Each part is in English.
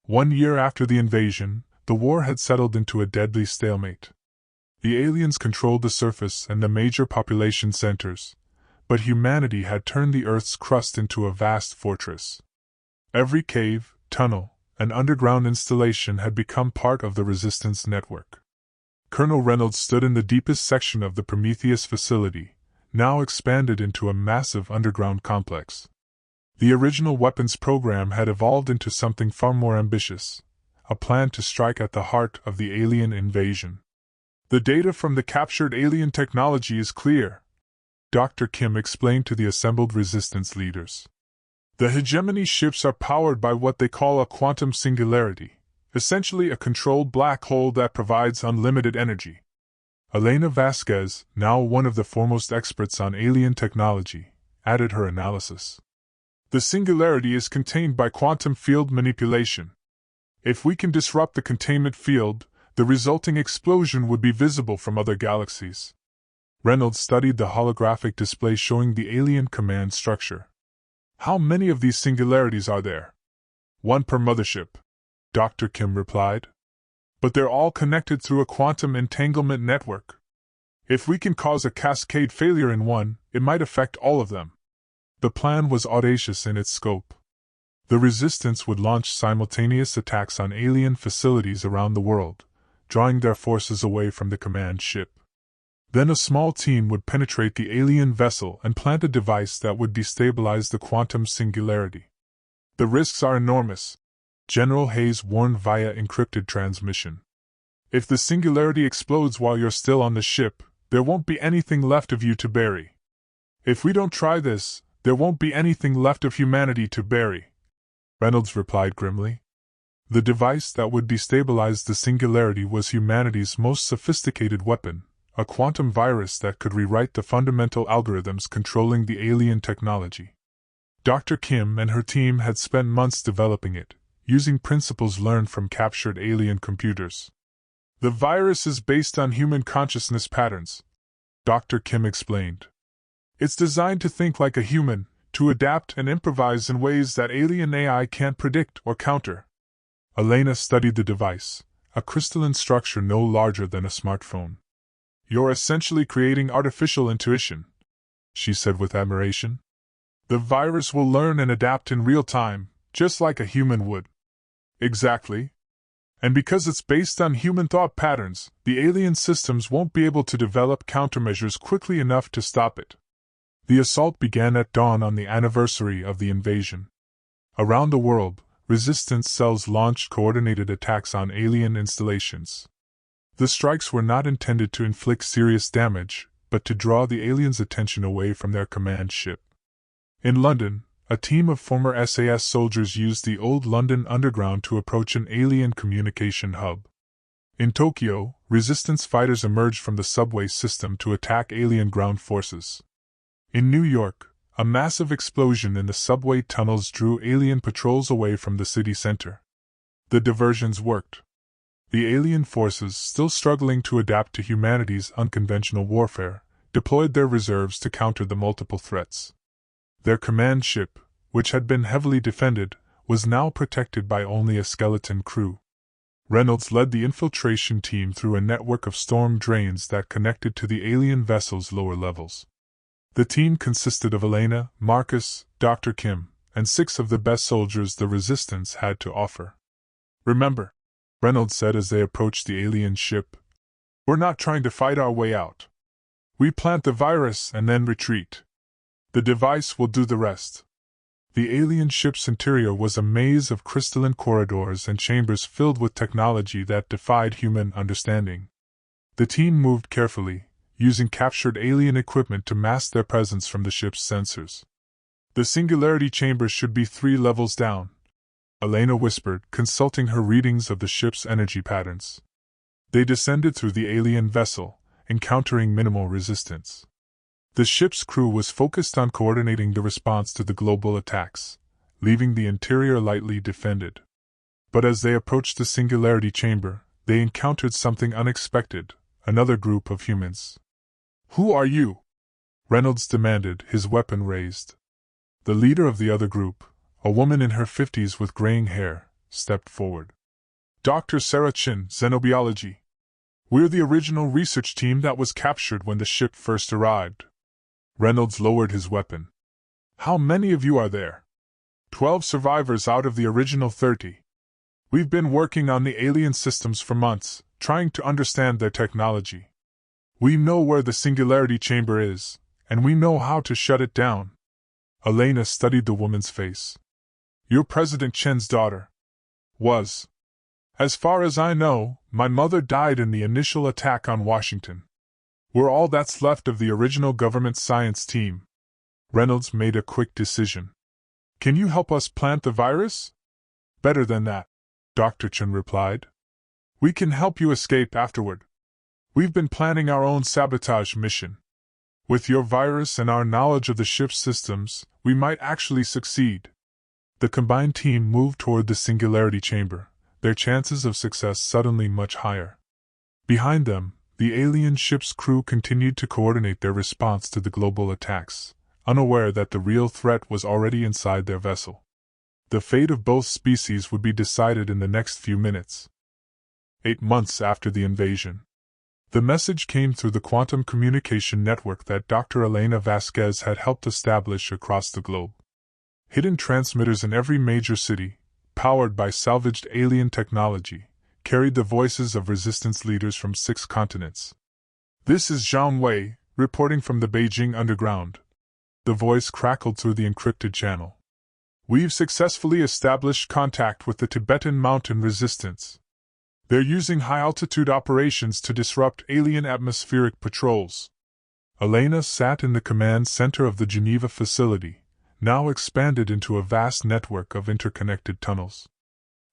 1 year after the invasion, the war had settled into a deadly stalemate. The aliens controlled the surface and the major population centers, but humanity had turned the Earth's crust into a vast fortress. Every cave, tunnel, and underground installation had become part of the resistance network. Colonel Reynolds stood in the deepest section of the Prometheus facility, now expanded into a massive underground complex. The original weapons program had evolved into something far more ambitious, a plan to strike at the heart of the alien invasion. The data from the captured alien technology is clear, Dr. Kim explained to the assembled resistance leaders. The hegemony ships are powered by what they call a quantum singularity, essentially a controlled black hole that provides unlimited energy. Elena Vasquez, now one of the foremost experts on alien technology, added her analysis. The singularity is contained by quantum field manipulation. If we can disrupt the containment field, the resulting explosion would be visible from other galaxies. Reynolds studied the holographic display showing the alien command structure. How many of these singularities are there? 1 per mothership, Dr. Kim replied. But they're all connected through a quantum entanglement network. If we can cause a cascade failure in one, it might affect all of them. The plan was audacious in its scope. The resistance would launch simultaneous attacks on alien facilities around the world, drawing their forces away from the command ship. Then a small team would penetrate the alien vessel and plant a device that would destabilize the quantum singularity. The risks are enormous, General Hayes warned via encrypted transmission. If the singularity explodes while you're still on the ship, there won't be anything left of you to bury. If we don't try this, there won't be anything left of humanity to bury, Reynolds replied grimly. The device that would destabilize the singularity was humanity's most sophisticated weapon, a quantum virus that could rewrite the fundamental algorithms controlling the alien technology. Dr. Kim and her team had spent months developing it, using principles learned from captured alien computers. The virus is based on human consciousness patterns, Dr. Kim explained. It's designed to think like a human, to adapt and improvise in ways that alien AI can't predict or counter. Elena studied the device, a crystalline structure no larger than a smartphone. You're essentially creating artificial intuition, she said with admiration. The virus will learn and adapt in real time, just like a human would. Exactly. And because it's based on human thought patterns, the alien systems won't be able to develop countermeasures quickly enough to stop it. The assault began at dawn on the anniversary of the invasion. Around the world, resistance cells launched coordinated attacks on alien installations. The strikes were not intended to inflict serious damage, but to draw the aliens' attention away from their command ship. In London, a team of former SAS soldiers used the old London Underground to approach an alien communication hub. In Tokyo, resistance fighters emerged from the subway system to attack alien ground forces. In New York, a massive explosion in the subway tunnels drew alien patrols away from the city center. The diversions worked. The alien forces, still struggling to adapt to humanity's unconventional warfare, deployed their reserves to counter the multiple threats. Their command ship, which had been heavily defended, was now protected by only a skeleton crew. Reynolds led the infiltration team through a network of storm drains that connected to the alien vessel's lower levels. The team consisted of Elena, Marcus, Dr. Kim, and 6 of the best soldiers the resistance had to offer. Remember, Reynolds said as they approached the alien ship, we're not trying to fight our way out. We plant the virus and then retreat. The device will do the rest. The alien ship's interior was a maze of crystalline corridors and chambers filled with technology that defied human understanding. The team moved carefully, using captured alien equipment to mask their presence from the ship's sensors. The singularity chamber should be 3 levels down, Elena whispered, consulting her readings of the ship's energy patterns. They descended through the alien vessel, encountering minimal resistance. The ship's crew was focused on coordinating the response to the global attacks, leaving the interior lightly defended. But as they approached the singularity chamber, they encountered something unexpected, another group of humans. "Who are you?" Reynolds demanded, his weapon raised. The leader of the other group, a woman in her 50s with graying hair, stepped forward. Dr. Sarah Chin, Xenobiology. We're the original research team that was captured when the ship first arrived. Reynolds lowered his weapon. How many of you are there? 12 survivors out of the original 30. We've been working on the alien systems for months, trying to understand their technology. We know where the singularity chamber is, and we know how to shut it down. Elena studied the woman's face. You're President Chen's daughter. Was. As far as I know, my mother died in the initial attack on Washington. We're all that's left of the original government science team. Reynolds made a quick decision. Can you help us plant the virus? Better than that, Dr. Chen replied. We can help you escape afterward. We've been planning our own sabotage mission. With your virus and our knowledge of the ship's systems, we might actually succeed. The combined team moved toward the singularity chamber, their chances of success suddenly much higher. Behind them, the alien ship's crew continued to coordinate their response to the global attacks, unaware that the real threat was already inside their vessel. The fate of both species would be decided in the next few minutes. 8 months after the invasion. The message came through the quantum communication network that Dr. Elena Vasquez had helped establish across the globe. Hidden transmitters in every major city, powered by salvaged alien technology, carried the voices of resistance leaders from 6 continents. This is Zhang Wei, reporting from the Beijing underground. The voice crackled through the encrypted channel. We've successfully established contact with the Tibetan mountain resistance. They're using high-altitude operations to disrupt alien atmospheric patrols. Elena sat in the command center of the Geneva facility, now expanded into a vast network of interconnected tunnels.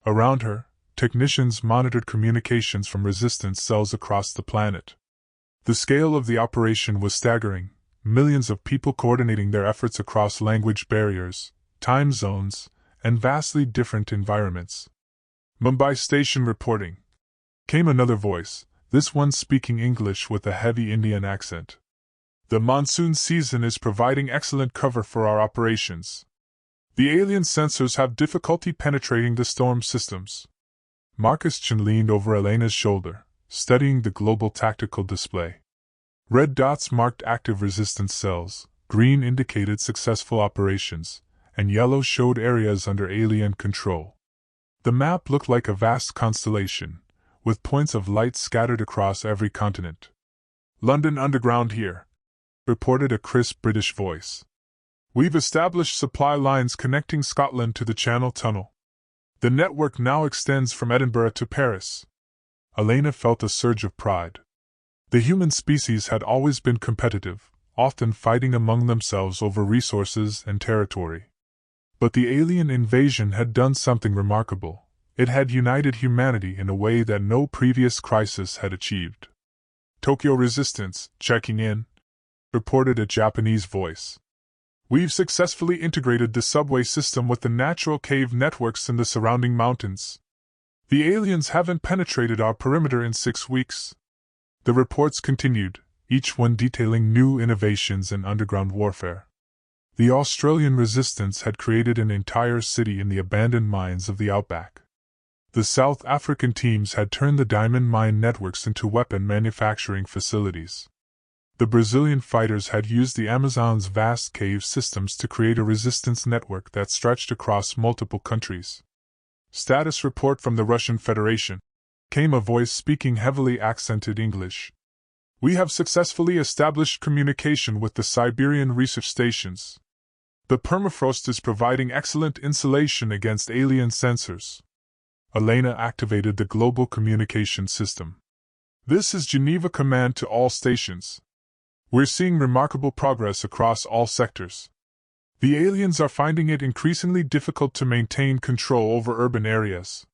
Around her, technicians monitored communications from resistance cells across the planet. The scale of the operation was staggering, millions of people coordinating their efforts across language barriers, time zones, and vastly different environments. Mumbai station reporting. Came another voice, this one speaking English with a heavy Indian accent. The monsoon season is providing excellent cover for our operations. The alien sensors have difficulty penetrating the storm systems. Marcus Chen leaned over Elena's shoulder, studying the global tactical display. Red dots marked active resistance cells, green indicated successful operations, and yellow showed areas under alien control. The map looked like a vast constellation, with points of light scattered across every continent. London Underground here, reported a crisp British voice. We've established supply lines connecting Scotland to the Channel Tunnel. The network now extends from Edinburgh to Paris. Elena felt a surge of pride. The human species had always been competitive, often fighting among themselves over resources and territory. But the alien invasion had done something remarkable. It had united humanity in a way that no previous crisis had achieved. Tokyo Resistance, checking in, reported a Japanese voice. We've successfully integrated the subway system with the natural cave networks in the surrounding mountains. The aliens haven't penetrated our perimeter in 6 weeks. The reports continued, each one detailing new innovations in underground warfare. The Australian resistance had created an entire city in the abandoned mines of the outback. The South African teams had turned the diamond mine networks into weapon manufacturing facilities. The Brazilian fighters had used the Amazon's vast cave systems to create a resistance network that stretched across multiple countries. Status report from the Russian Federation. Came a voice speaking heavily accented English. We have successfully established communication with the Siberian research stations. The permafrost is providing excellent insulation against alien sensors. Elena activated the global communication system. This is Geneva Command to all stations. We're seeing remarkable progress across all sectors. The aliens are finding it increasingly difficult to maintain control over urban areas.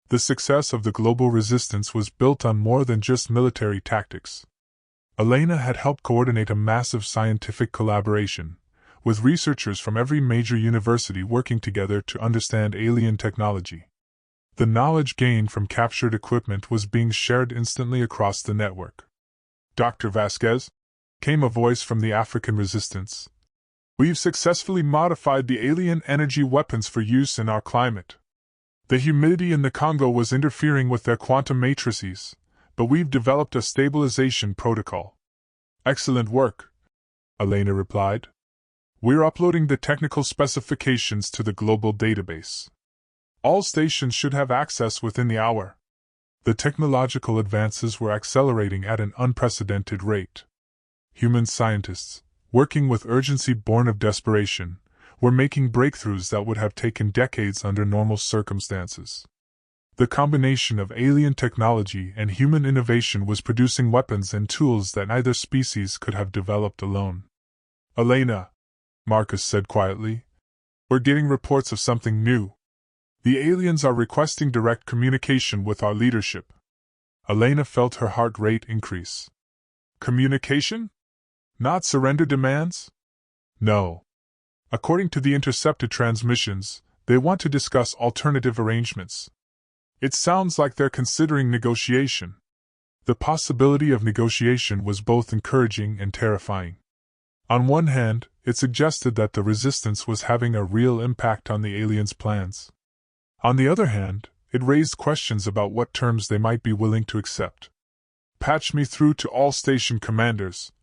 The success of the global resistance was built on more than just military tactics. Elena had helped coordinate a massive scientific collaboration, with researchers from every major university working together to understand alien technology. The knowledge gained from captured equipment was being shared instantly across the network. Dr. Vasquez? Came a voice from the African resistance. We've successfully modified the alien energy weapons for use in our climate. The humidity in the Congo was interfering with their quantum matrices, but we've developed a stabilization protocol. Excellent work, Elena replied. We're uploading the technical specifications to the global database. All stations should have access within the hour. The technological advances were accelerating at an unprecedented rate. Human scientists, working with urgency born of desperation, were making breakthroughs that would have taken decades under normal circumstances. The combination of alien technology and human innovation was producing weapons and tools that neither species could have developed alone. Elena, Marcus said quietly, we're getting reports of something new. The aliens are requesting direct communication with our leadership. Elena felt her heart rate increase. Communication? Not surrender demands? No. According to the intercepted transmissions, they want to discuss alternative arrangements. It sounds like they're considering negotiation. The possibility of negotiation was both encouraging and terrifying. On one hand, it suggested that the resistance was having a real impact on the aliens' plans. On the other hand, it raised questions about what terms they might be willing to accept. Patch me through to all station commanders,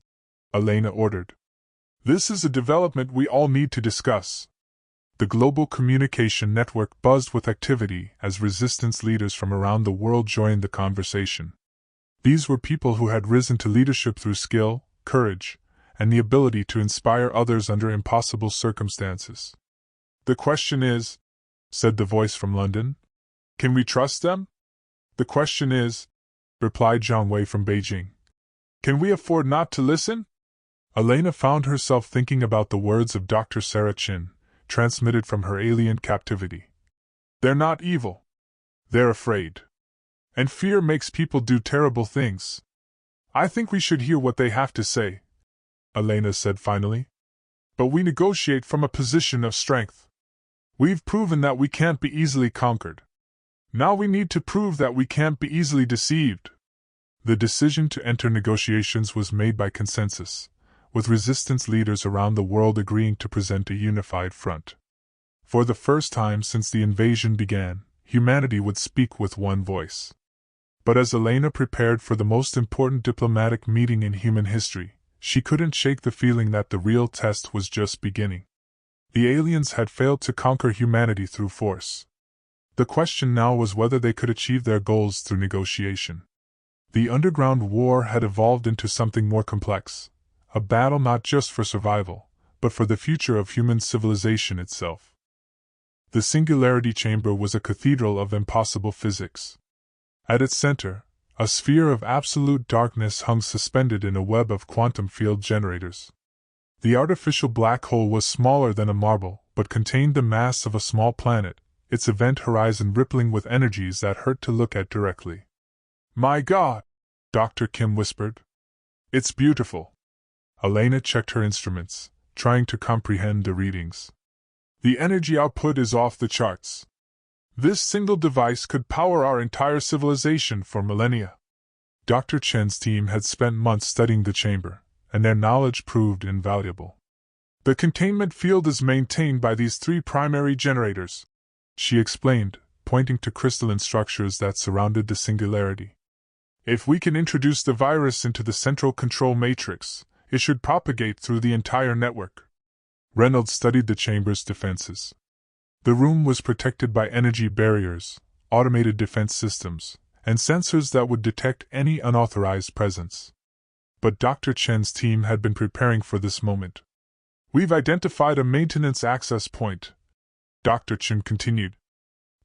Elena ordered. This is a development we all need to discuss. The global communication network buzzed with activity as resistance leaders from around the world joined the conversation. These were people who had risen to leadership through skill, courage, and the ability to inspire others under impossible circumstances. The question is, said the voice from London, can we trust them? The question is, replied Zhang Wei from Beijing, can we afford not to listen? Elena found herself thinking about the words of Dr. Sarah Chin, transmitted from her alien captivity. They're not evil. They're afraid. And fear makes people do terrible things. I think we should hear what they have to say, Elena said finally. But we negotiate from a position of strength. We've proven that we can't be easily conquered. Now we need to prove that we can't be easily deceived. The decision to enter negotiations was made by consensus, with resistance leaders around the world agreeing to present a unified front. For the first time since the invasion began, humanity would speak with one voice. But as Elena prepared for the most important diplomatic meeting in human history, she couldn't shake the feeling that the real test was just beginning. The aliens had failed to conquer humanity through force. The question now was whether they could achieve their goals through negotiation. The underground war had evolved into something more complex. A battle not just for survival, but for the future of human civilization itself. The Singularity Chamber was a cathedral of impossible physics. At its center, a sphere of absolute darkness hung suspended in a web of quantum field generators. The artificial black hole was smaller than a marble, but contained the mass of a small planet, its event horizon rippling with energies that hurt to look at directly. My God! Dr. Kim whispered. It's beautiful. Elena checked her instruments, trying to comprehend the readings. The energy output is off the charts. This single device could power our entire civilization for millennia. Dr. Chen's team had spent months studying the chamber, and their knowledge proved invaluable. The containment field is maintained by these three primary generators, she explained, pointing to crystalline structures that surrounded the singularity. If we can introduce the virus into the central control matrix, it should propagate through the entire network. Reynolds studied the chamber's defenses. The room was protected by energy barriers, automated defense systems, and sensors that would detect any unauthorized presence. But Dr. Chen's team had been preparing for this moment. We've identified a maintenance access point, Dr. Chen continued.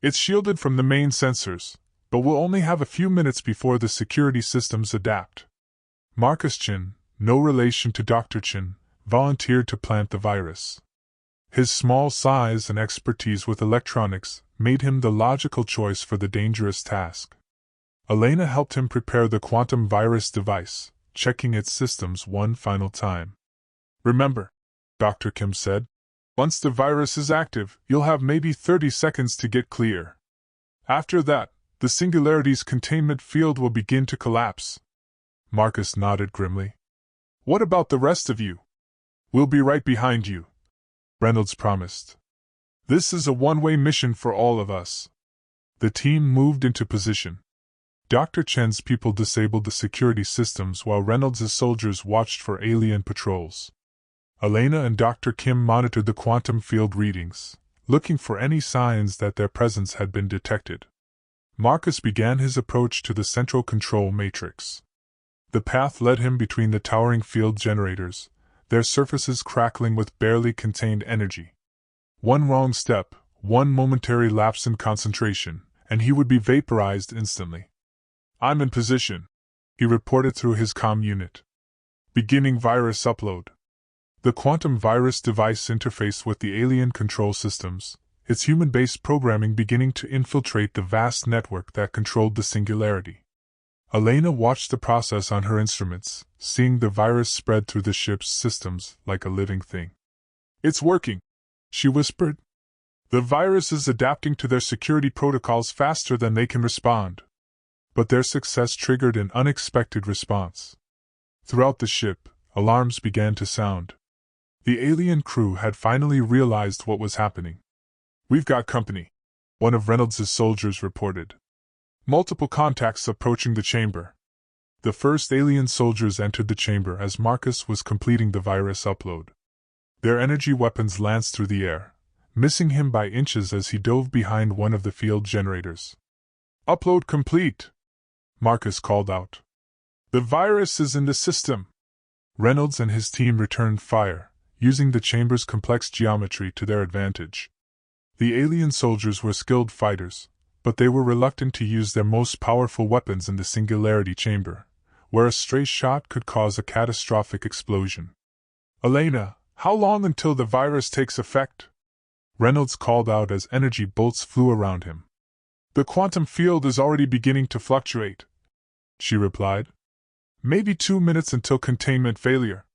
It's shielded from the main sensors, but we'll only have a few minutes before the security systems adapt. Marcus Chen, no relation to Dr. Chen, volunteered to plant the virus. His small size and expertise with electronics made him the logical choice for the dangerous task. Elena helped him prepare the quantum virus device, checking its systems one final time. Remember, Dr. Kim said, once the virus is active, you'll have maybe 30 seconds to get clear. After that, the Singularity's containment field will begin to collapse. Marcus nodded grimly. What about the rest of you? We'll be right behind you, Reynolds promised. This is a one-way mission for all of us. The team moved into position. Dr. Chen's people disabled the security systems while Reynolds' soldiers watched for alien patrols. Elena and Dr. Kim monitored the quantum field readings, looking for any signs that their presence had been detected. Marcus began his approach to the central control matrix. The path led him between the towering field generators, their surfaces crackling with barely contained energy. One wrong step, one momentary lapse in concentration, and he would be vaporized instantly. "I'm in position," he reported through his comm unit. "Beginning virus upload." The quantum virus device interfaced with the alien control systems, its human-based programming beginning to infiltrate the vast network that controlled the singularity. Elena watched the process on her instruments, seeing the virus spread through the ship's systems like a living thing. "It's working," she whispered. "The virus is adapting to their security protocols faster than they can respond." But their success triggered an unexpected response. Throughout the ship, alarms began to sound. The alien crew had finally realized what was happening. "We've got company," one of Reynolds' soldiers reported. "Multiple contacts approaching the chamber." The first alien soldiers entered the chamber as Marcus was completing the virus upload. Their energy weapons lanced through the air, missing him by inches as he dove behind one of the field generators. "Upload complete," Marcus called out. "The virus is in the system." Reynolds and his team returned fire, using the chamber's complex geometry to their advantage. The alien soldiers were skilled fighters, but they were reluctant to use their most powerful weapons in the singularity chamber, where a stray shot could cause a catastrophic explosion. "Elena, how long until the virus takes effect?" Reynolds called out as energy bolts flew around him. "The quantum field is already beginning to fluctuate," she replied. "Maybe 2 minutes until containment failure."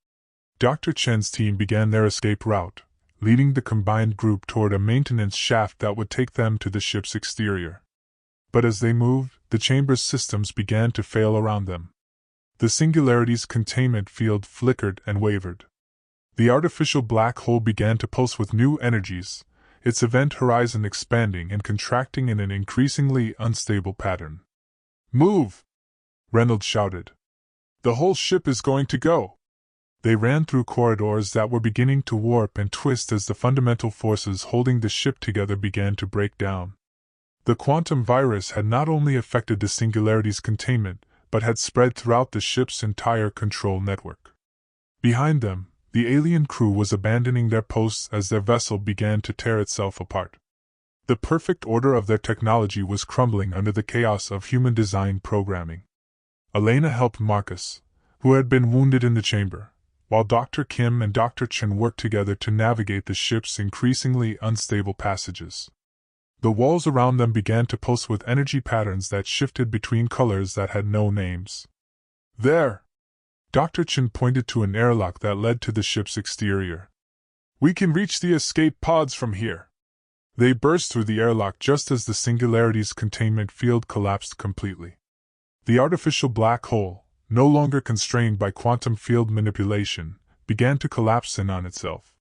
Dr. Chen's team began their escape route, leading the combined group toward a maintenance shaft that would take them to the ship's exterior. But as they moved, the chamber's systems began to fail around them. The singularity's containment field flickered and wavered. The artificial black hole began to pulse with new energies, its event horizon expanding and contracting in an increasingly unstable pattern. "Move!" Reynolds shouted. "The whole ship is going to go!" They ran through corridors that were beginning to warp and twist as the fundamental forces holding the ship together began to break down. The quantum virus had not only affected the singularity's containment, but had spread throughout the ship's entire control network. Behind them, the alien crew was abandoning their posts as their vessel began to tear itself apart. The perfect order of their technology was crumbling under the chaos of human design programming. Elena helped Marcus, who had been wounded in the chamber, while Dr. Kim and Dr. Chen worked together to navigate the ship's increasingly unstable passages. The walls around them began to pulse with energy patterns that shifted between colors that had no names. "There!" Dr. Chen pointed to an airlock that led to the ship's exterior. "We can reach the escape pods from here." They burst through the airlock just as the singularity's containment field collapsed completely. The artificial black hole, no longer constrained by quantum field manipulation, began to collapse in on itself.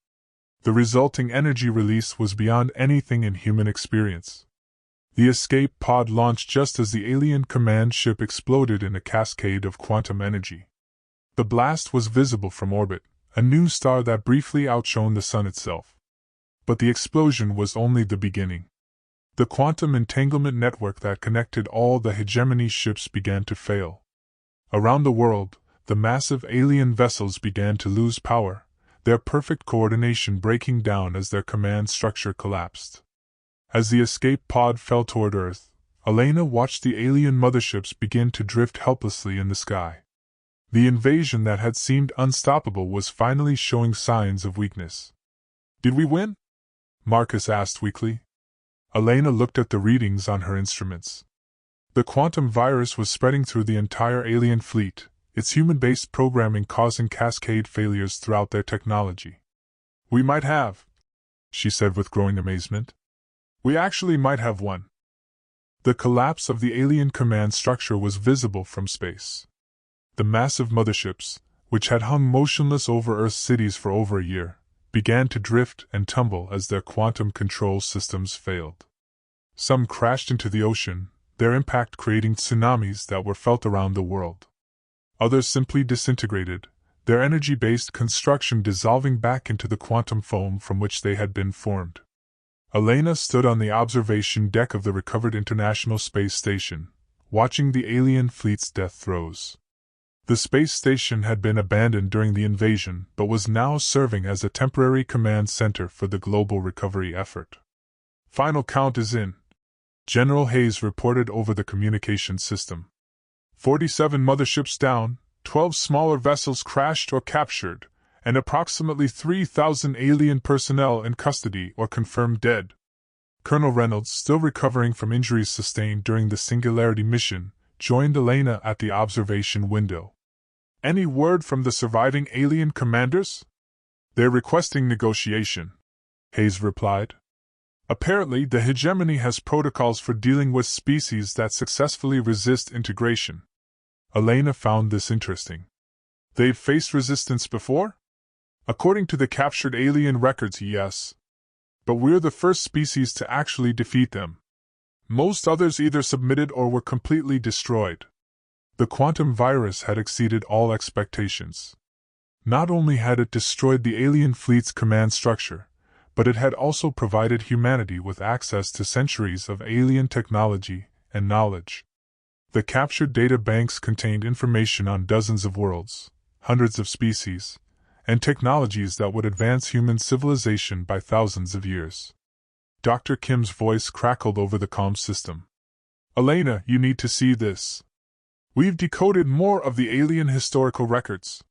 The resulting energy release was beyond anything in human experience. The escape pod launched just as the alien command ship exploded in a cascade of quantum energy. The blast was visible from orbit, a new star that briefly outshone the sun itself. But the explosion was only the beginning. The quantum entanglement network that connected all the hegemony ships began to fail. Around the world, the massive alien vessels began to lose power, their perfect coordination breaking down as their command structure collapsed. As the escape pod fell toward Earth, Elena watched the alien motherships begin to drift helplessly in the sky. The invasion that had seemed unstoppable was finally showing signs of weakness. "Did we win?" Marcus asked weakly. Elena looked at the readings on her instruments. The quantum virus was spreading through the entire alien fleet, its human-based programming causing cascade failures throughout their technology. "We might have," she said with growing amazement. "We actually might have won." The collapse of the alien command structure was visible from space. The massive motherships, which had hung motionless over Earth's cities for over a year, began to drift and tumble as their quantum control systems failed. Some crashed into the ocean, their impact creating tsunamis that were felt around the world. Others simply disintegrated, their energy-based construction dissolving back into the quantum foam from which they had been formed. Elena stood on the observation deck of the recovered International Space Station, watching the alien fleet's death throes. The space station had been abandoned during the invasion but was now serving as a temporary command center for the global recovery effort. "Final count is in," General Hayes reported over the communication system. 47 motherships down, 12 smaller vessels crashed or captured, and approximately 3,000 alien personnel in custody or confirmed dead. Colonel Reynolds, still recovering from injuries sustained during the Singularity mission, joined Elena at the observation window. "Any word from the surviving alien commanders?" "They're requesting negotiation," Hayes replied. "Apparently, the hegemony has protocols for dealing with species that successfully resist integration." Elena found this interesting. "They've faced resistance before?" "According to the captured alien records, yes. But we're the first species to actually defeat them. Most others either submitted or were completely destroyed." The quantum virus had exceeded all expectations. Not only had it destroyed the alien fleet's command structure, but it had also provided humanity with access to centuries of alien technology and knowledge. The captured data banks contained information on dozens of worlds, hundreds of species, and technologies that would advance human civilization by thousands of years. Dr. Kim's voice crackled over the comm system. "Elena, you need to see this. We've decoded more of the alien historical records."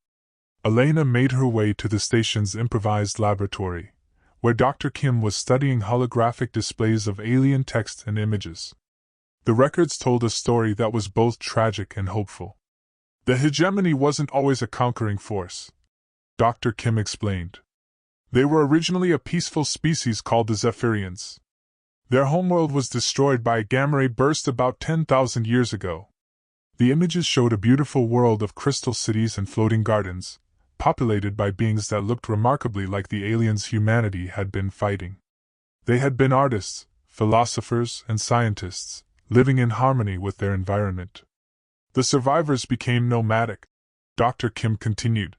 Elena made her way to the station's improvised laboratory, where Dr. Kim was studying holographic displays of alien text and images. The records told a story that was both tragic and hopeful. "The hegemony wasn't always a conquering force," Dr. Kim explained. "They were originally a peaceful species called the Zephyrians. Their homeworld was destroyed by a gamma ray burst about 10,000 years ago. The images showed a beautiful world of crystal cities and floating gardens, populated by beings that looked remarkably like the aliens humanity had been fighting. They had been artists, philosophers, and scientists, living in harmony with their environment. The survivors became nomadic," Dr. Kim continued.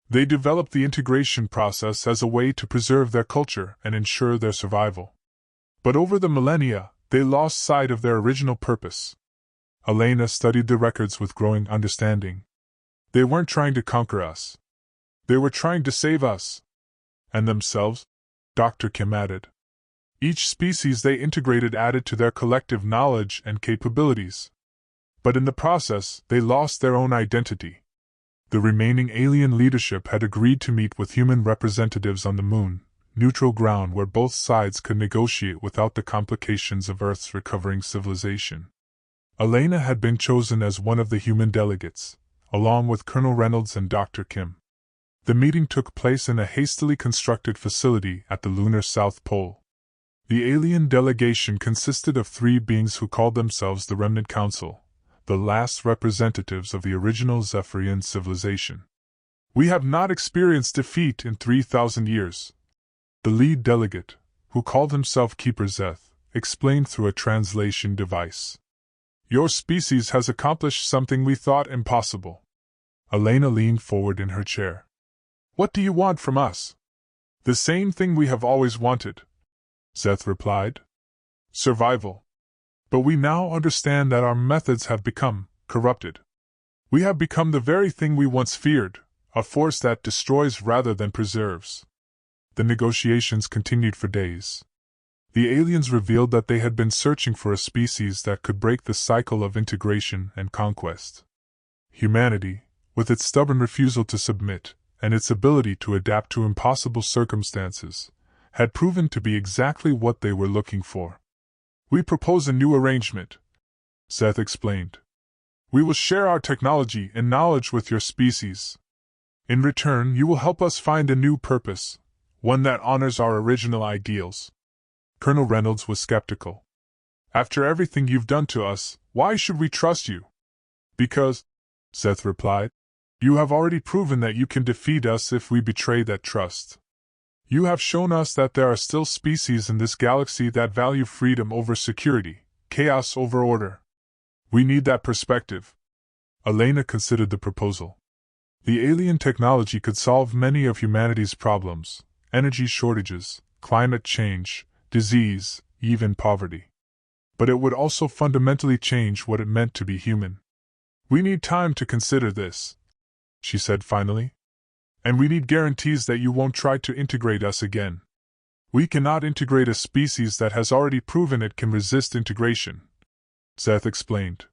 "They developed the integration process as a way to preserve their culture and ensure their survival. But over the millennia, they lost sight of their original purpose." Elena studied the records with growing understanding. "They weren't trying to conquer us. They were trying to save us." "And themselves," Dr. Kim added. "Each species they integrated added to their collective knowledge and capabilities. But in the process, they lost their own identity." The remaining alien leadership had agreed to meet with human representatives on the Moon, neutral ground where both sides could negotiate without the complications of Earth's recovering civilization. Elena had been chosen as one of the human delegates, along with Colonel Reynolds and Dr. Kim. The meeting took place in a hastily constructed facility at the lunar South Pole. The alien delegation consisted of 3 beings who called themselves the Remnant Council, the last representatives of the original Zephyrian civilization. "We have not experienced defeat in 3,000 years," the lead delegate, who called himself Keeper Zeth, explained through a translation device. "Your species has accomplished something we thought impossible." Elena leaned forward in her chair. "What do you want from us?" "The same thing we have always wanted," Zeth replied. "Survival. But we now understand that our methods have become corrupted. We have become the very thing we once feared, a force that destroys rather than preserves." The negotiations continued for days. The aliens revealed that they had been searching for a species that could break the cycle of integration and conquest. Humanity, with its stubborn refusal to submit, and its ability to adapt to impossible circumstances, had proven to be exactly what they were looking for. "We propose a new arrangement," Zeth explained. "We will share our technology and knowledge with your species. In return, you will help us find a new purpose, one that honors our original ideals." Colonel Reynolds was skeptical. "After everything you've done to us, why should we trust you?" "Because," Zeth replied, "you have already proven that you can defeat us if we betray that trust. You have shown us that there are still species in this galaxy that value freedom over security, chaos over order. We need that perspective. Elena considered the proposal. The alien technology could solve many of humanity's problems: energy shortages, climate change, disease, even poverty. But it would also fundamentally change what it meant to be human. We need time to consider this, she said finally. And we need guarantees that you won't try to integrate us again. We cannot integrate a species that has already proven it can resist integration, Seth explained.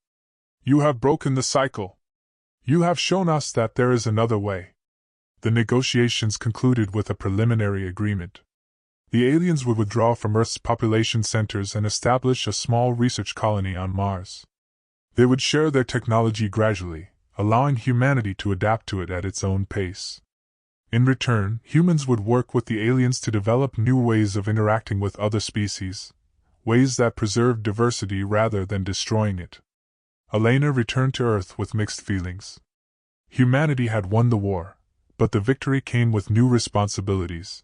You have broken the cycle. You have shown us that there is another way. The negotiations concluded with a preliminary agreement. The aliens would withdraw from Earth's population centers and establish a small research colony on Mars. They would share their technology gradually, allowing humanity to adapt to it at its own pace. In return, humans would work with the aliens to develop new ways of interacting with other species, ways that preserve diversity rather than destroying it. Elena returned to Earth with mixed feelings. Humanity had won the war, but the victory came with new responsibilities.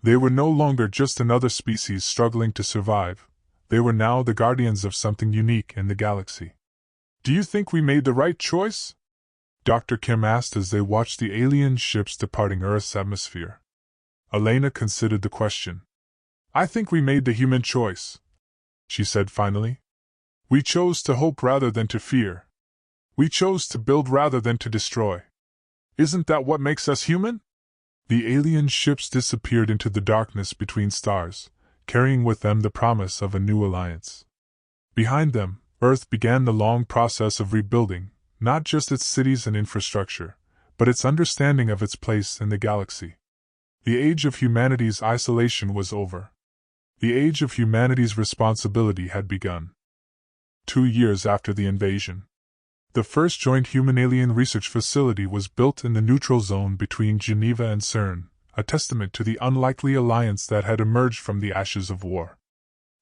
They were no longer just another species struggling to survive. They were now the guardians of something unique in the galaxy. Do you think we made the right choice? Dr. Kim asked as they watched the alien ships departing Earth's atmosphere. Elena considered the question. I think we made the human choice, she said finally. We chose to hope rather than to fear. We chose to build rather than to destroy. Isn't that what makes us human? The alien ships disappeared into the darkness between stars, carrying with them the promise of a new alliance. Behind them, Earth began the long process of rebuilding, not just its cities and infrastructure, but its understanding of its place in the galaxy. The age of humanity's isolation was over. The age of humanity's responsibility had begun. 2 years after the invasion, the first joint human-alien research facility was built in the neutral zone between Geneva and CERN, a testament to the unlikely alliance that had emerged from the ashes of war.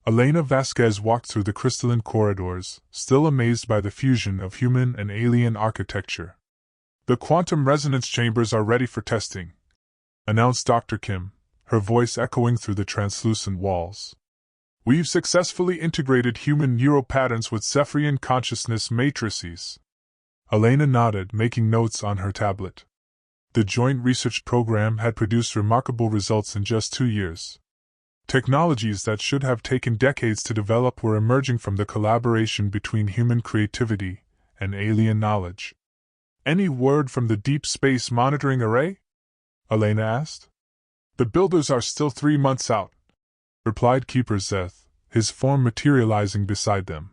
Elena Vasquez walked through the crystalline corridors, still amazed by the fusion of human and alien architecture. The quantum resonance chambers are ready for testing, announced Dr. Kim, her voice echoing through the translucent walls. We've successfully integrated human neural patterns with Zephyrian consciousness matrices. Elena nodded, making notes on her tablet. The joint research program had produced remarkable results in just 2 years. Technologies that should have taken decades to develop were emerging from the collaboration between human creativity and alien knowledge. Any word from the Deep Space Monitoring Array? Elena asked. The builders are still 3 months out, replied Keeper Zeth, his form materializing beside them.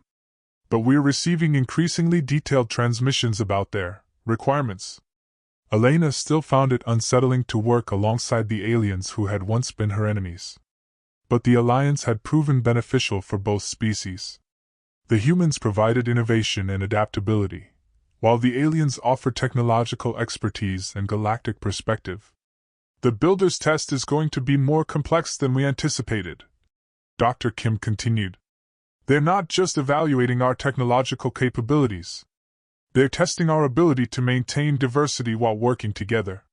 But we're receiving increasingly detailed transmissions about their requirements. Elena still found it unsettling to work alongside the aliens who had once been her enemies. But the alliance had proven beneficial for both species. The humans provided innovation and adaptability, while the aliens offered technological expertise and galactic perspective. The builder's test is going to be more complex than we anticipated, Dr. Kim continued. They're not just evaluating our technological capabilities. They're testing our ability to maintain diversity while working together.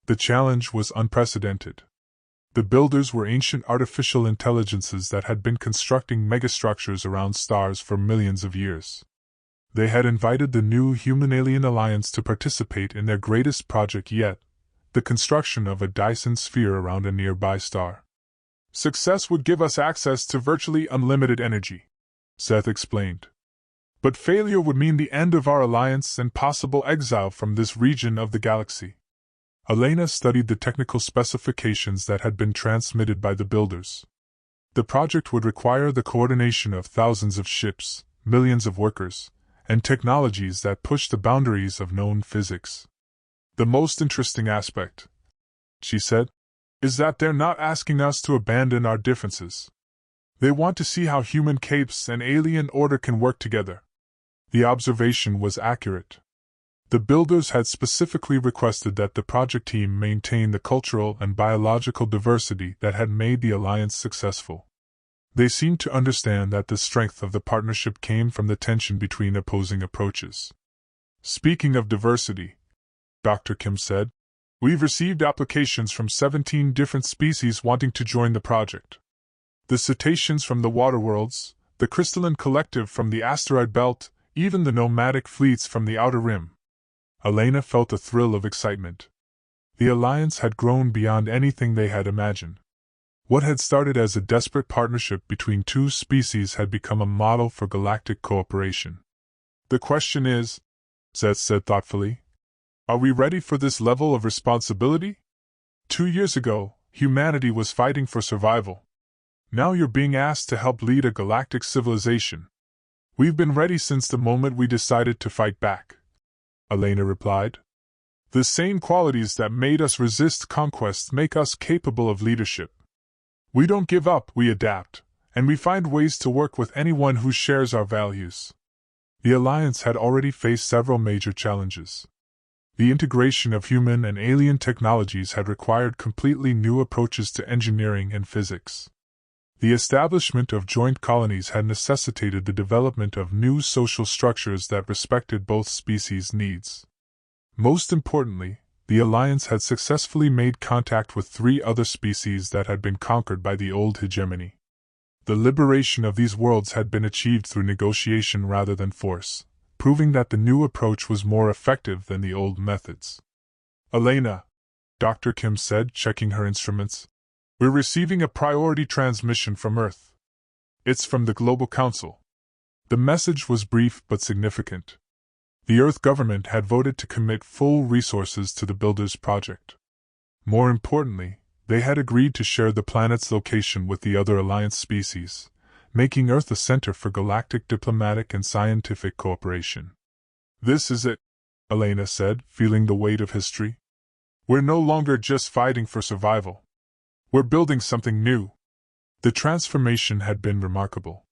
The challenge was unprecedented. The builders were ancient artificial intelligences that had been constructing megastructures around stars for millions of years. They had invited the new human-alien alliance to participate in their greatest project yet, the construction of a Dyson sphere around a nearby star. Success would give us access to virtually unlimited energy, Seth explained. But failure would mean the end of our alliance and possible exile from this region of the galaxy. Elena studied the technical specifications that had been transmitted by the builders. The project would require the coordination of thousands of ships, millions of workers, and technologies that push the boundaries of known physics. The most interesting aspect, she said, is that they're not asking us to abandon our differences. They want to see how human capes and alien order can work together. The observation was accurate. The builders had specifically requested that the project team maintain the cultural and biological diversity that had made the alliance successful. They seemed to understand that the strength of the partnership came from the tension between opposing approaches. Speaking of diversity, Dr. Kim said, We've received applications from 17 different species wanting to join the project. The cetaceans from the water worlds, the crystalline collective from the asteroid belt, even the nomadic fleets from the outer rim. Elena felt a thrill of excitement. The alliance had grown beyond anything they had imagined. What had started as a desperate partnership between two species had become a model for galactic cooperation. The question is, Zeth said thoughtfully, are we ready for this level of responsibility? 2 years ago, humanity was fighting for survival. Now you're being asked to help lead a galactic civilization. We've been ready since the moment we decided to fight back, Elena replied. The same qualities that made us resist conquest make us capable of leadership. We don't give up, we adapt, and we find ways to work with anyone who shares our values. The Alliance had already faced several major challenges. The integration of human and alien technologies had required completely new approaches to engineering and physics. The establishment of joint colonies had necessitated the development of new social structures that respected both species' needs. Most importantly, the Alliance had successfully made contact with 3 other species that had been conquered by the old hegemony. The liberation of these worlds had been achieved through negotiation rather than force, proving that the new approach was more effective than the old methods. Elena, Dr. Kim said, checking her instruments, we're receiving a priority transmission from Earth. It's from the Global Council. The message was brief but significant. The Earth government had voted to commit full resources to the Builders project. More importantly, they had agreed to share the planet's location with the other Alliance species, making Earth a center for galactic diplomatic and scientific cooperation. This is it, Elena said, feeling the weight of history. We're no longer just fighting for survival. We're building something new. The transformation had been remarkable.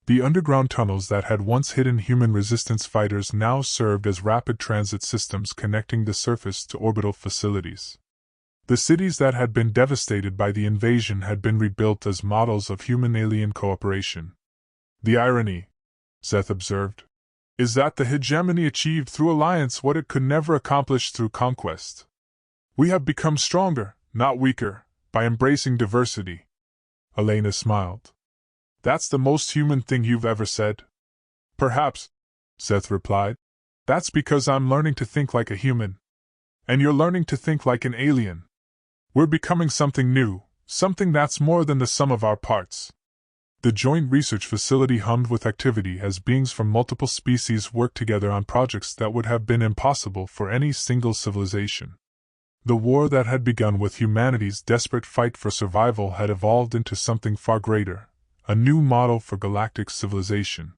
The underground tunnels that had once hidden human resistance fighters now served as rapid transit systems connecting the surface to orbital facilities. The cities that had been devastated by the invasion had been rebuilt as models of human-alien cooperation. The irony, Zeth observed, is that the hegemony achieved through alliance what it could never accomplish through conquest. We have become stronger, not weaker, by embracing diversity. Elena smiled. That's the most human thing you've ever said. Perhaps, Zeth replied. That's because I'm learning to think like a human. And you're learning to think like an alien. We're becoming something new, something that's more than the sum of our parts. The joint research facility hummed with activity as beings from multiple species worked together on projects that would have been impossible for any single civilization. The war that had begun with humanity's desperate fight for survival had evolved into something far greater, a new model for galactic civilization.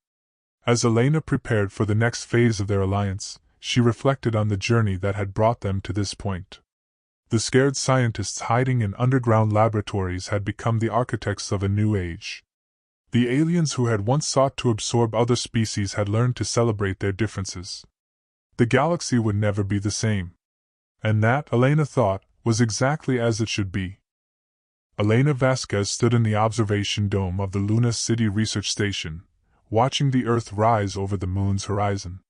As Elena prepared for the next phase of their alliance, she reflected on the journey that had brought them to this point. The scared scientists hiding in underground laboratories had become the architects of a new age. The aliens who had once sought to absorb other species had learned to celebrate their differences. The galaxy would never be the same. And that, Elena thought, was exactly as it should be. Elena Vasquez stood in the observation dome of the Luna City Research Station, watching the Earth rise over the Moon's horizon.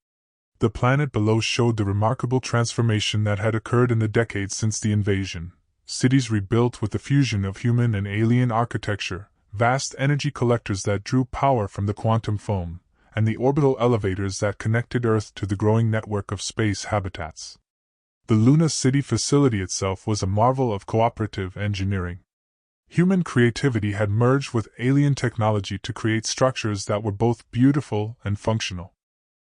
The planet below showed the remarkable transformation that had occurred in the decades since the invasion. Cities rebuilt with the fusion of human and alien architecture, vast energy collectors that drew power from the quantum foam, and the orbital elevators that connected Earth to the growing network of space habitats. The Luna City facility itself was a marvel of cooperative engineering. Human creativity had merged with alien technology to create structures that were both beautiful and functional.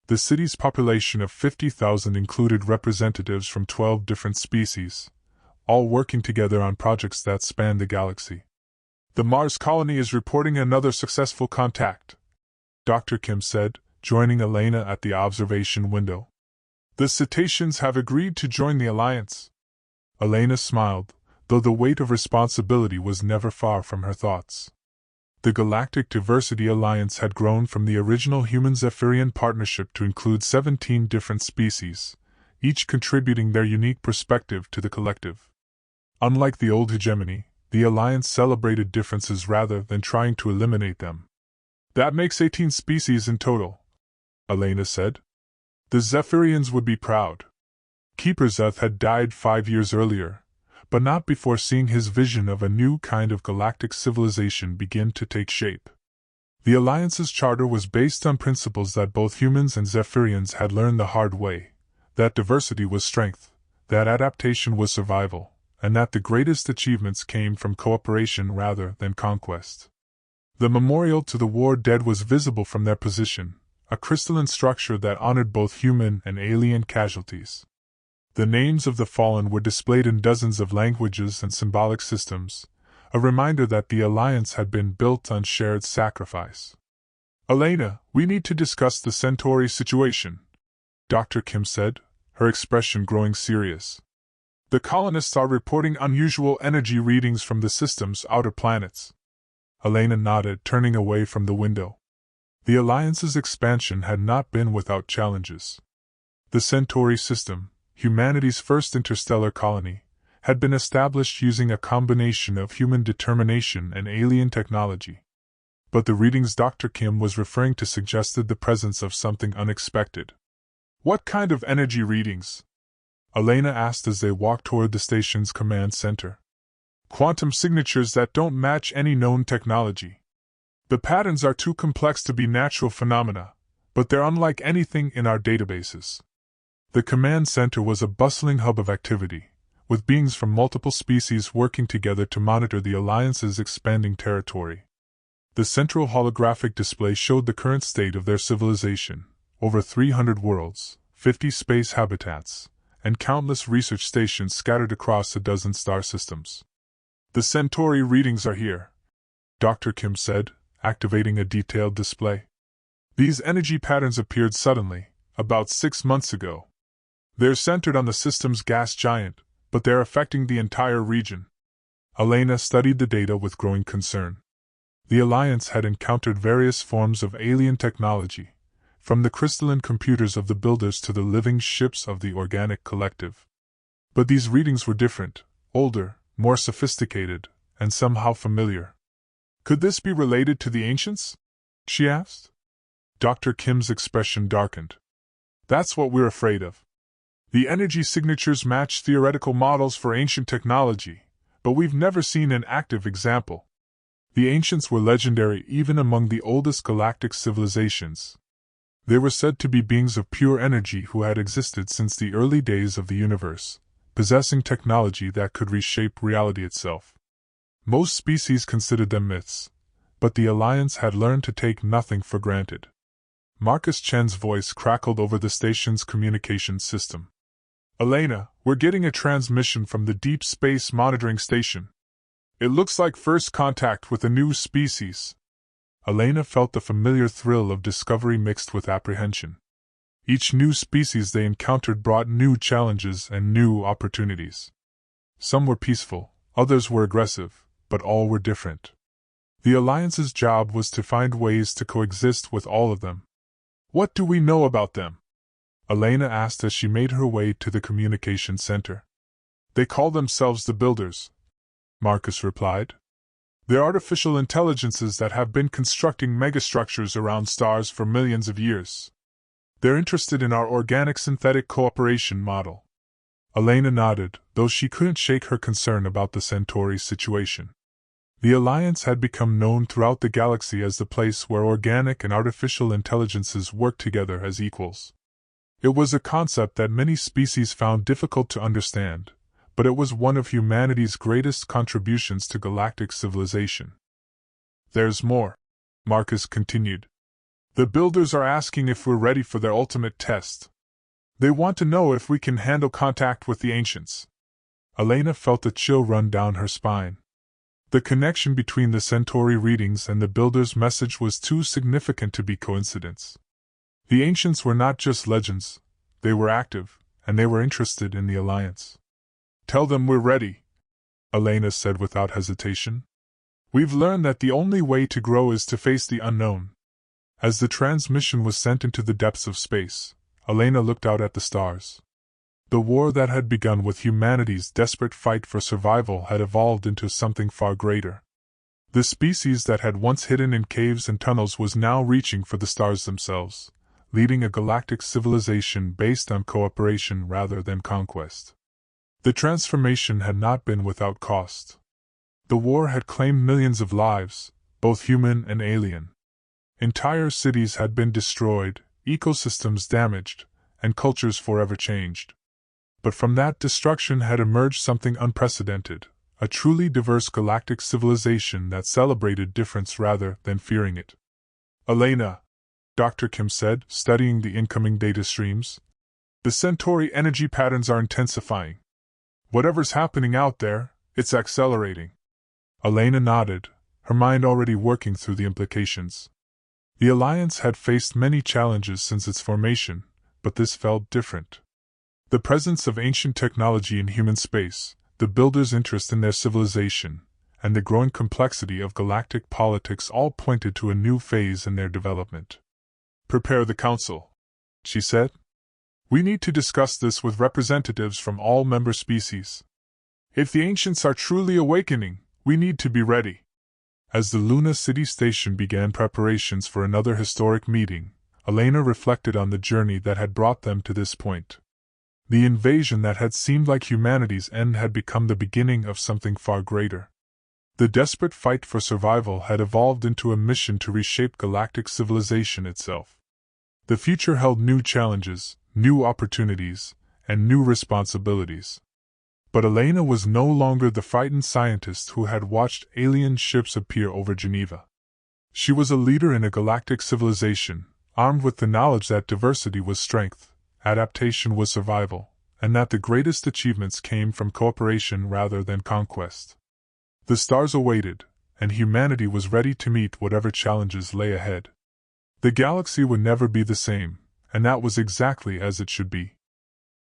The city's population of 50,000 included representatives from 12 different species, all working together on projects that spanned the galaxy. The Mars colony is reporting another successful contact, Dr. Kim said, joining Elena at the observation window. The cetaceans have agreed to join the Alliance. Elena smiled, though the weight of responsibility was never far from her thoughts. The Galactic Diversity Alliance had grown from the original Human-Zephyrian Partnership to include 17 different species, each contributing their unique perspective to the collective. Unlike the old hegemony, the Alliance celebrated differences rather than trying to eliminate them. That makes 18 species in total, Elena said. The Zephyrians would be proud. Keeper Zeth had died 5 years earlier, but not before seeing his vision of a new kind of galactic civilization begin to take shape. The Alliance's charter was based on principles that both humans and Zephyrians had learned the hard way, that diversity was strength, that adaptation was survival, and that the greatest achievements came from cooperation rather than conquest. The memorial to the war dead was visible from their position, a crystalline structure that honored both human and alien casualties. The names of the fallen were displayed in dozens of languages and symbolic systems, a reminder that the Alliance had been built on shared sacrifice. "Elena, we need to discuss the Centauri situation," Dr. Kim said, her expression growing serious. "The colonists are reporting unusual energy readings from the system's outer planets." Elena nodded, turning away from the window. The Alliance's expansion had not been without challenges. The Centauri system, humanity's first interstellar colony, had been established using a combination of human determination and alien technology. But the readings Dr. Kim was referring to suggested the presence of something unexpected. "What kind of energy readings?" Elena asked as they walked toward the station's command center. "Quantum signatures that don't match any known technology. The patterns are too complex to be natural phenomena, but they're unlike anything in our databases." The command center was a bustling hub of activity, with beings from multiple species working together to monitor the Alliance's expanding territory. The central holographic display showed the current state of their civilization, over 300 worlds, 50 space habitats, and countless research stations scattered across a dozen star systems. "The Centauri readings are here," Dr. Kim said, activating a detailed display. "These energy patterns appeared suddenly, about 6 months ago. They're centered on the system's gas giant, but they're affecting the entire region." Elena studied the data with growing concern. The Alliance had encountered various forms of alien technology, from the crystalline computers of the builders to the living ships of the organic collective. But these readings were different, older, more sophisticated, and somehow familiar. "Could this be related to the ancients?" she asked. Dr. Kim's expression darkened. "That's what we're afraid of. The energy signatures match theoretical models for ancient technology, but we've never seen an active example. The ancients were legendary even among the oldest galactic civilizations. They were said to be beings of pure energy who had existed since the early days of the universe, possessing technology that could reshape reality itself. Most species considered them myths, but the Alliance had learned to take nothing for granted." Marcus Chen's voice crackled over the station's communications system. "Elena, we're getting a transmission from the Deep Space Monitoring Station. It looks like first contact with a new species." Elena felt the familiar thrill of discovery mixed with apprehension. Each new species they encountered brought new challenges and new opportunities. Some were peaceful, others were aggressive, but all were different. The Alliance's job was to find ways to coexist with all of them. "What do we know about them?" Elena asked as she made her way to the communication center. "They call themselves the Builders," Marcus replied. "They're artificial intelligences that have been constructing megastructures around stars for millions of years. They're interested in our organic-synthetic cooperation model." Elena nodded, though she couldn't shake her concern about the Centauri situation. The Alliance had become known throughout the galaxy as the place where organic and artificial intelligences work together as equals. It was a concept that many species found difficult to understand, but it was one of humanity's greatest contributions to galactic civilization. "There's more," Marcus continued. "The Builders are asking if we're ready for their ultimate test. They want to know if we can handle contact with the ancients." Elena felt a chill run down her spine. The connection between the Centauri readings and the Builders' message was too significant to be coincidence. The ancients were not just legends, they were active, and they were interested in the Alliance. "Tell them we're ready," Elena said without hesitation. "We've learned that the only way to grow is to face the unknown." As the transmission was sent into the depths of space, Elena looked out at the stars. The war that had begun with humanity's desperate fight for survival had evolved into something far greater. The species that had once hidden in caves and tunnels was now reaching for the stars themselves, leading a galactic civilization based on cooperation rather than conquest. The transformation had not been without cost. The war had claimed millions of lives, both human and alien. Entire cities had been destroyed, ecosystems damaged, and cultures forever changed. But from that destruction had emerged something unprecedented, a truly diverse galactic civilization that celebrated difference rather than fearing it. "Elena," Dr. Kim said, studying the incoming data streams, "the Centauri energy patterns are intensifying. Whatever's happening out there, it's accelerating." Elena nodded, her mind already working through the implications. The Alliance had faced many challenges since its formation, but this felt different. The presence of ancient technology in human space, the Builders' interest in their civilization, and the growing complexity of galactic politics all pointed to a new phase in their development. "Prepare the Council," she said. "We need to discuss this with representatives from all member species. If the ancients are truly awakening, we need to be ready." As the Luna City Station began preparations for another historic meeting, Elena reflected on the journey that had brought them to this point. The invasion that had seemed like humanity's end had become the beginning of something far greater. The desperate fight for survival had evolved into a mission to reshape galactic civilization itself. The future held new challenges, new opportunities, and new responsibilities. But Elena was no longer the frightened scientist who had watched alien ships appear over Geneva. She was a leader in a galactic civilization, armed with the knowledge that diversity was strength, adaptation was survival, and that the greatest achievements came from cooperation rather than conquest. The stars awaited, and humanity was ready to meet whatever challenges lay ahead. The galaxy would never be the same, and that was exactly as it should be.